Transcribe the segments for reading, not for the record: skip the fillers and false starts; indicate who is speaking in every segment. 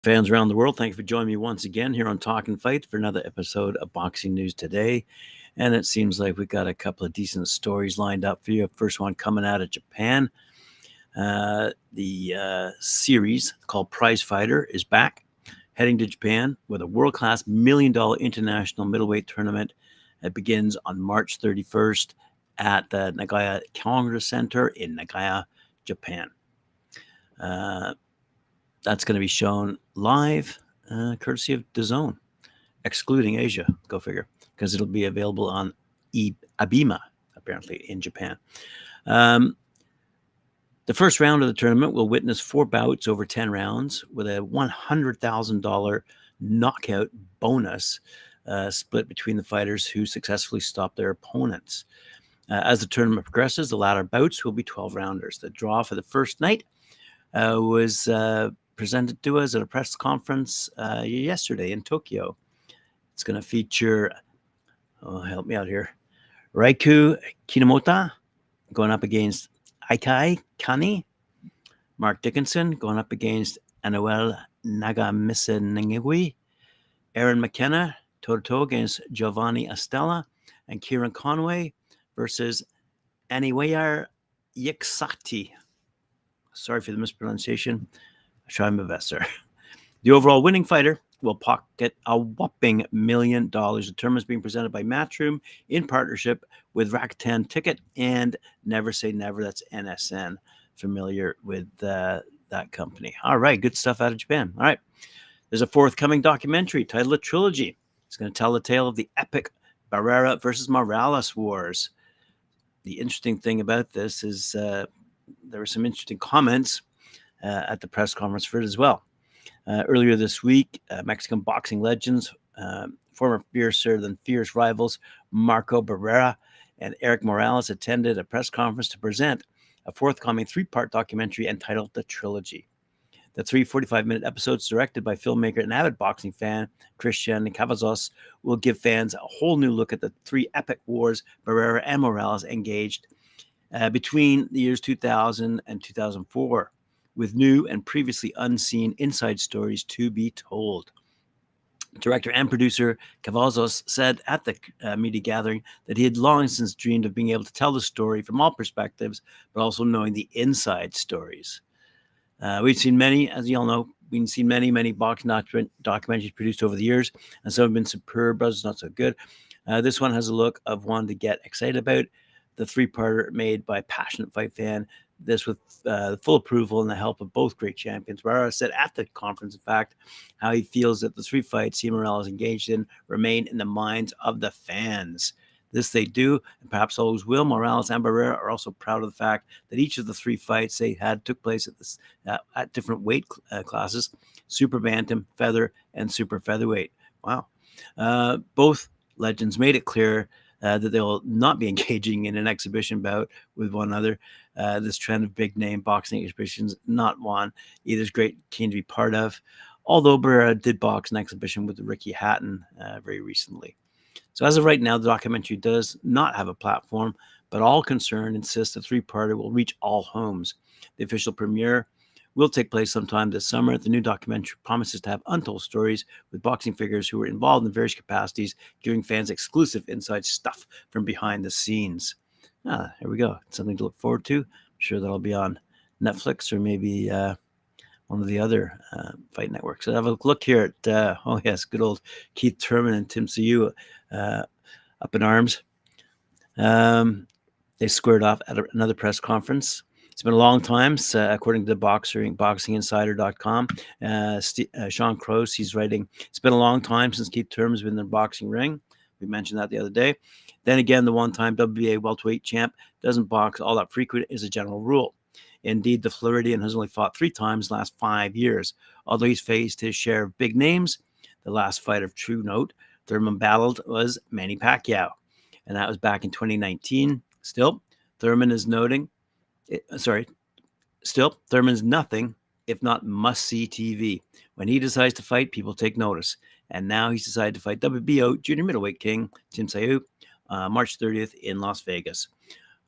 Speaker 1: Fans around the world, thank you for joining me once again here on Talkin Fight for another episode of Boxing News Today. And it seems like we've got a couple of decent stories lined up for you. First one coming out of Japan. The series called Prizefighter is back, heading to Japan with a world-class $1 million international middleweight tournament. It begins on March 31st at the Nagoya Congress Center in Nagoya, Japan. That's going to be shown live, courtesy of DAZN, excluding Asia. Go figure, because it'll be available on Abima, apparently, in Japan. The first round of the tournament will witness 4 bouts over 10 rounds with a $100,000 knockout bonus split between the fighters who successfully stop their opponents. As the tournament progresses, the latter bouts will be 12-rounders. The draw for the first night was presented to us at a press conference yesterday in Tokyo. It's going to feature, help me out here, Raiku Kinemota going up against Aikai Kani, Mark Dickinson going up against Anuel Nagamisengui, Aaron McKenna toe-to-toe against Giovanni Estella, and Kieran Conway versus Aniwayar Yiksati. Sorry for the mispronunciation. I try my best, sir. The overall winning fighter will pocket a whopping $1 million. The tournament is being presented by Matchroom in partnership with Rakuten Ticket and Never Say Never. That's NSN. Familiar with that company. All right, good stuff out of Japan. All right, there's a forthcoming documentary titled Trilogy. It's going to tell the tale of the epic Barrera versus Morales wars. The interesting thing about this is there were some interesting comments at the press conference for it as well. Earlier this week, Mexican boxing legends, former fiercer than fierce rivals Marco Barrera and Eric Morales attended a press conference to present a forthcoming 3-part documentary entitled The Trilogy. The 3 45-minute episodes, directed by filmmaker and avid boxing fan Christian Cavazos, will give fans a whole new look at the 3 epic wars Barrera and Morales engaged between the years 2000 and 2004. With new and previously unseen inside stories to be told. Director and producer Cavazos said at the media gathering that he had long since dreamed of being able to tell the story from all perspectives, but also knowing the inside stories. We've seen many, as you all know, many boxing documentaries produced over the years, and some have been superb, others not so good. This one has a look of one to get excited about. The 3-parter made by a passionate fight fan. This with full approval and the help of both great champions. Barrera said at the conference, in fact, how he feels that the 3 fights he and Morales engaged in remain in the minds of the fans. This they do, and perhaps always will. Morales and Barrera are also proud of the fact that each of the 3 fights they had took place at different weight classes: super bantam, feather, and super featherweight. Wow. Both legends made it clear that they will not be engaging in an exhibition bout with one another. This trend of big-name boxing exhibitions, not one either is great, keen to be part of, although Barrera did box an exhibition with Ricky Hatton very recently. So as of right now, the documentary does not have a platform, but all concerned insist the 3-parter will reach all homes. The official premiere will take place sometime this summer. The new documentary promises to have untold stories with boxing figures who were involved in various capacities, giving fans exclusive inside stuff from behind the scenes. Here we go. Something to look forward to. I'm sure that'll be on Netflix or maybe one of the other fight networks. So have a look here at, good old Keith Thurman and TimTszyu up in arms. They squared off at another press conference. It's been a long time, according to the BoxingInsider.com. Sean Croce, he's writing, it's been a long time since Keith Thurman has been in the boxing ring. We mentioned that the other day. Then again, the one-time WBA welterweight champ doesn't box all that frequent as a general rule. Indeed, the Floridian has only fought 3 times in the last 5 years. Although he's faced his share of big names, the last fight of true note Thurman battled was Manny Pacquiao, and that was back in 2019. Thurman's nothing if not must-see TV. When he decides to fight, people take notice. And now he's decided to fight WBO junior middleweight king TimTszyu March 30th in Las Vegas.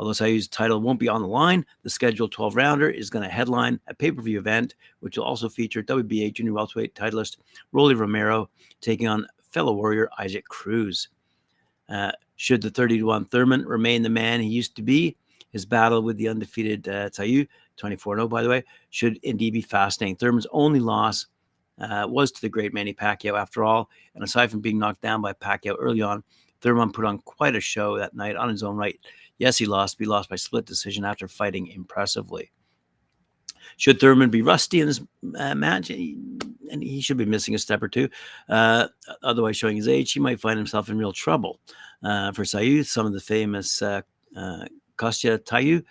Speaker 1: Although Tszyu's title won't be on the line, the scheduled 12-rounder is going to headline a pay-per-view event, which will also feature WBA junior welterweight titleist Rolly Romero taking on fellow warrior Isaac Cruz. Should the 30-1 Thurman remain the man he used to be, his battle with the undefeated Tszyu, 24-0 by the way, should indeed be fascinating. Thurman's only loss was to the great Manny Pacquiao after all, and aside from being knocked down by Pacquiao early on, Thurman put on quite a show that night on his own right. Yes, he lost, but he lost by split decision after fighting impressively. Should Thurman be rusty in this match, and he should be missing a step or two, otherwise showing his age, he might find himself in real trouble. For Tszyu, some of the famous Kostya Tszyu,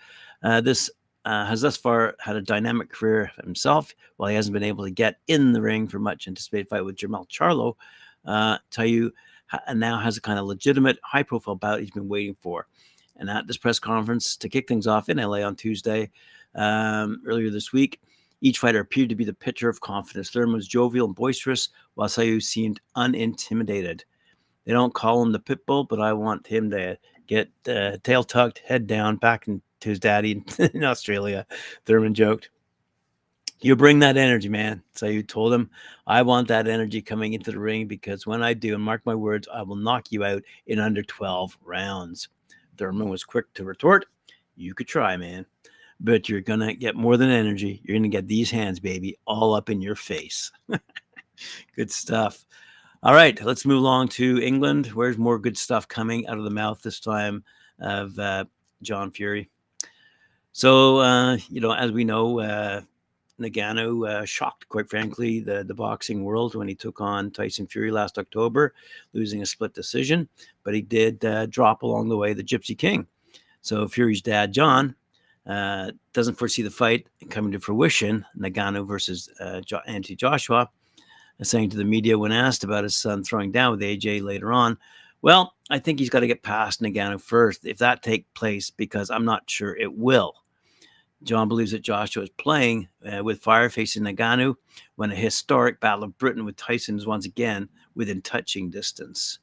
Speaker 1: this has thus far had a dynamic career himself. While he hasn't been able to get in the ring for much anticipated fight with Jermell Charlo, Tszyu now has a kind of legitimate, high-profile bout he's been waiting for. And at this press conference to kick things off in LA on Tuesday, earlier this week, each fighter appeared to be the picture of confidence. Thurman was jovial and boisterous, while Tszyu seemed unintimidated. They don't call him the pit bull, but I want him to get tail tucked, head down, back into his daddy in Australia, Thurman joked. You bring that energy, man. Tszyu told him, I want that energy coming into the ring because when I do, and mark my words, I will knock you out in under 12 rounds. Thurman was quick to retort, you could try, man, but you're going to get more than energy. You're going to get these hands, baby, all up in your face. Good stuff. All right, let's move along to England. Where's more good stuff coming out of the mouth this time of John Fury? So, as we know, Ngannou shocked, quite frankly, the boxing world when he took on Tyson Fury last October, losing a split decision. But he did drop along the way the Gypsy King. So Fury's dad, John, doesn't foresee the fight coming to fruition, Ngannou versus Anthony Joshua, saying to the media when asked about his son throwing down with AJ later on, well, I think he's got to get past Ngannou first, if that takes place, because I'm not sure it will. John believes that Joshua is playing with fire facing Ngannou when a historic battle of Britain with Tyson is once again within touching distance.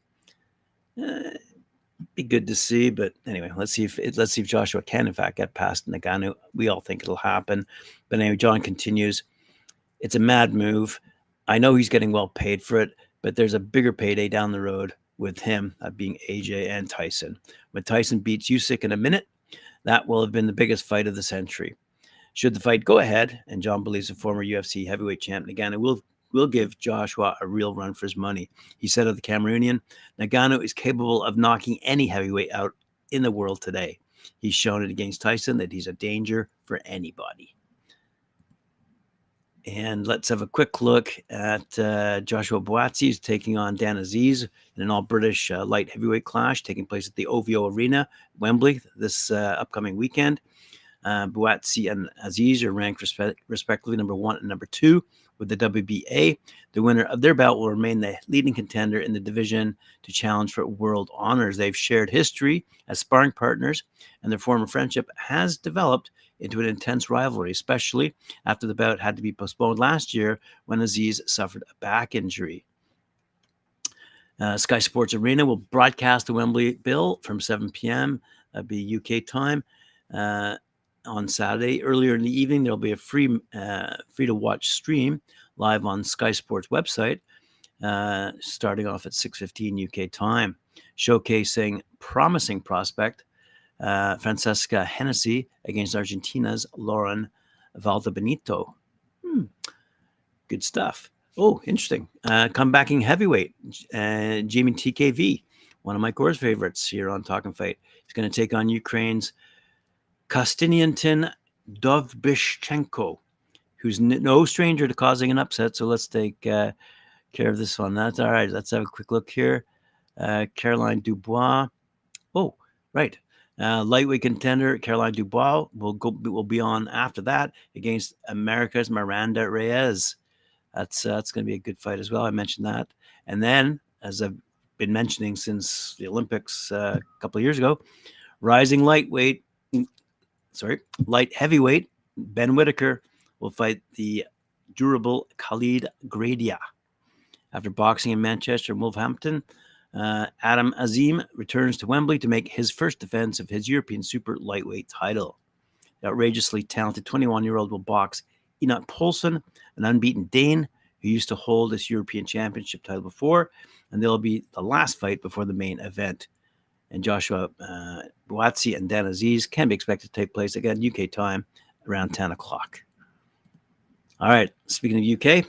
Speaker 1: Be good to see, but anyway, let's see if Joshua can in fact get past Ngannou. We all think it'll happen, but anyway, John continues. It's a mad move. I know he's getting well paid for it, but there's a bigger payday down the road with him, being AJ and Tyson. When Tyson beats Usyk in a minute, that will have been the biggest fight of the century. Should the fight go ahead, and John believes the former UFC heavyweight champ Ngannou will give Joshua a real run for his money. He said of the Cameroonian, Ngannou is capable of knocking any heavyweight out in the world today. He's shown it against Tyson that he's a danger for anybody. And let's have a quick look at Joshua Buatsi taking on Dan Aziz in an all-British light heavyweight clash taking place at the OVO Arena, Wembley, this upcoming weekend. Buatsi and Aziz are ranked respectively number 1 and number 2 with the WBA. The winner of their bout will remain the leading contender in the division to challenge for world honors. They've shared history as sparring partners, and their former friendship has developed into an intense rivalry, especially after the bout had to be postponed last year when Aziz suffered a back injury. Sky Sports Arena will broadcast the Wembley Bill from 7 p.m. That'd be UK time on Saturday. Earlier in the evening, there'll be a free to watch stream live on Sky Sports website, starting off at 6:15 UK time, showcasing promising prospect Francesca Hennessy against Argentina's Lauren Valdebenito. Good stuff. Oh, interesting. Comebacking heavyweight, Jamie TKV, one of my course favorites here on Talkin' Fight. He's going to take on Ukraine's Konstantin Dovbyshchenko, who's no stranger to causing an upset. So let's take care of this one. That's all right. Let's have a quick look here. Caroline Dubois. Oh, right. Lightweight contender Caroline Dubois will be on after that against America's Miranda Reyes. That's going to be a good fight as well. I mentioned that. And then, as I've been mentioning since the Olympics a couple of years ago, rising light heavyweight Ben Whittaker will fight the durable Khalid Gradia. After boxing in Manchester and Wolverhampton, Adam Azim returns to Wembley to make his first defense of his European super lightweight title. The outrageously talented 21-year-old will box Enoch Poulsen, an unbeaten Dane who used to hold this European Championship title before, and they'll be the last fight before the main event. And Joshua Buatsi and Dan Aziz can be expected to take place again UK time around 10 o'clock. All right, speaking of UK,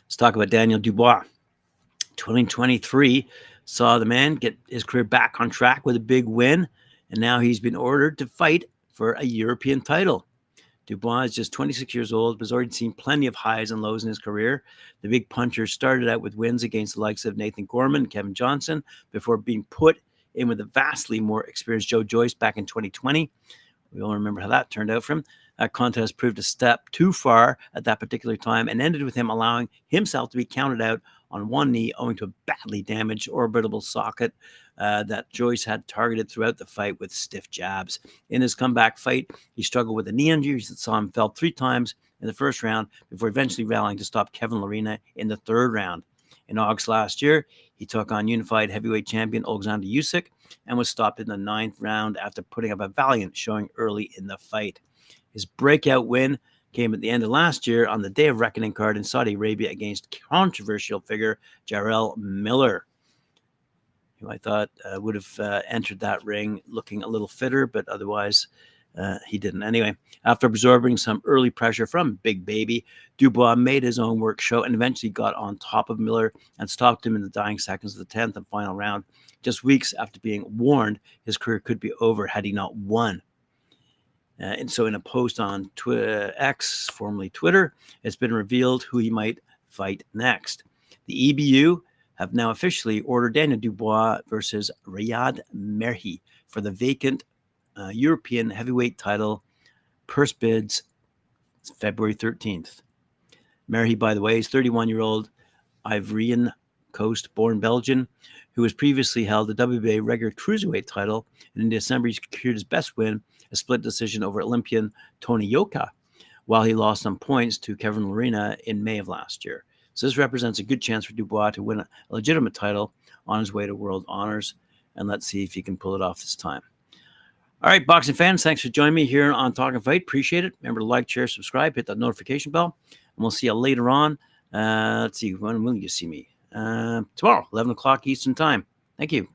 Speaker 1: let's talk about Daniel Dubois. 2023 saw the man get his career back on track with a big win, and now he's been ordered to fight for a European title. Dubois is just 26 years old, but has already seen plenty of highs and lows in his career. The big puncher started out with wins against the likes of Nathan Gorman and Kevin Johnson before being put in with a vastly more experienced Joe Joyce back in 2020. We all remember how that turned out for him. That contest proved a step too far at that particular time and ended with him allowing himself to be counted out on one knee owing to a badly damaged orbital socket that Joyce had targeted throughout the fight with stiff jabs. In his comeback fight, he struggled with a knee injury that saw him fell 3 times in the first round before eventually rallying to stop Kevin Lerena in the third round. In August last year, he took on unified heavyweight champion Alexander Usyk and was stopped in the 9th round after putting up a valiant showing early in the fight. His breakout win came at the end of last year on the Day of Reckoning card in Saudi Arabia against controversial figure Jarrell Miller, who I thought would have entered that ring looking a little fitter, but otherwise he didn't. Anyway, after absorbing some early pressure from Big Baby, Dubois made his own work show and eventually got on top of Miller and stopped him in the dying seconds of the 10th and final round, just weeks after being warned his career could be over had he not won. And so in a post on X, formerly Twitter, it's been revealed who he might fight next. The EBU have now officially ordered Daniel Dubois versus Riyad Merhi for the vacant European heavyweight title. Purse bids February 13th. Merhi, by the way, is 31-year-old Ivorian Coast-born Belgian who has previously held the WBA regular cruiserweight title, and in December he secured his best win, a split decision over Olympian Tony Yoka, while he lost on points to Kevin Lerena in May of last year. So this represents a good chance for Dubois to win a legitimate title on his way to world honors, and let's see if he can pull it off this time. All right, boxing fans, thanks for joining me here on Talkin' Fight. Appreciate it. Remember to like, share, subscribe, hit that notification bell, and we'll see you later on. Let's see, when will you see me? Tomorrow, 11 o'clock Eastern Time. Thank you.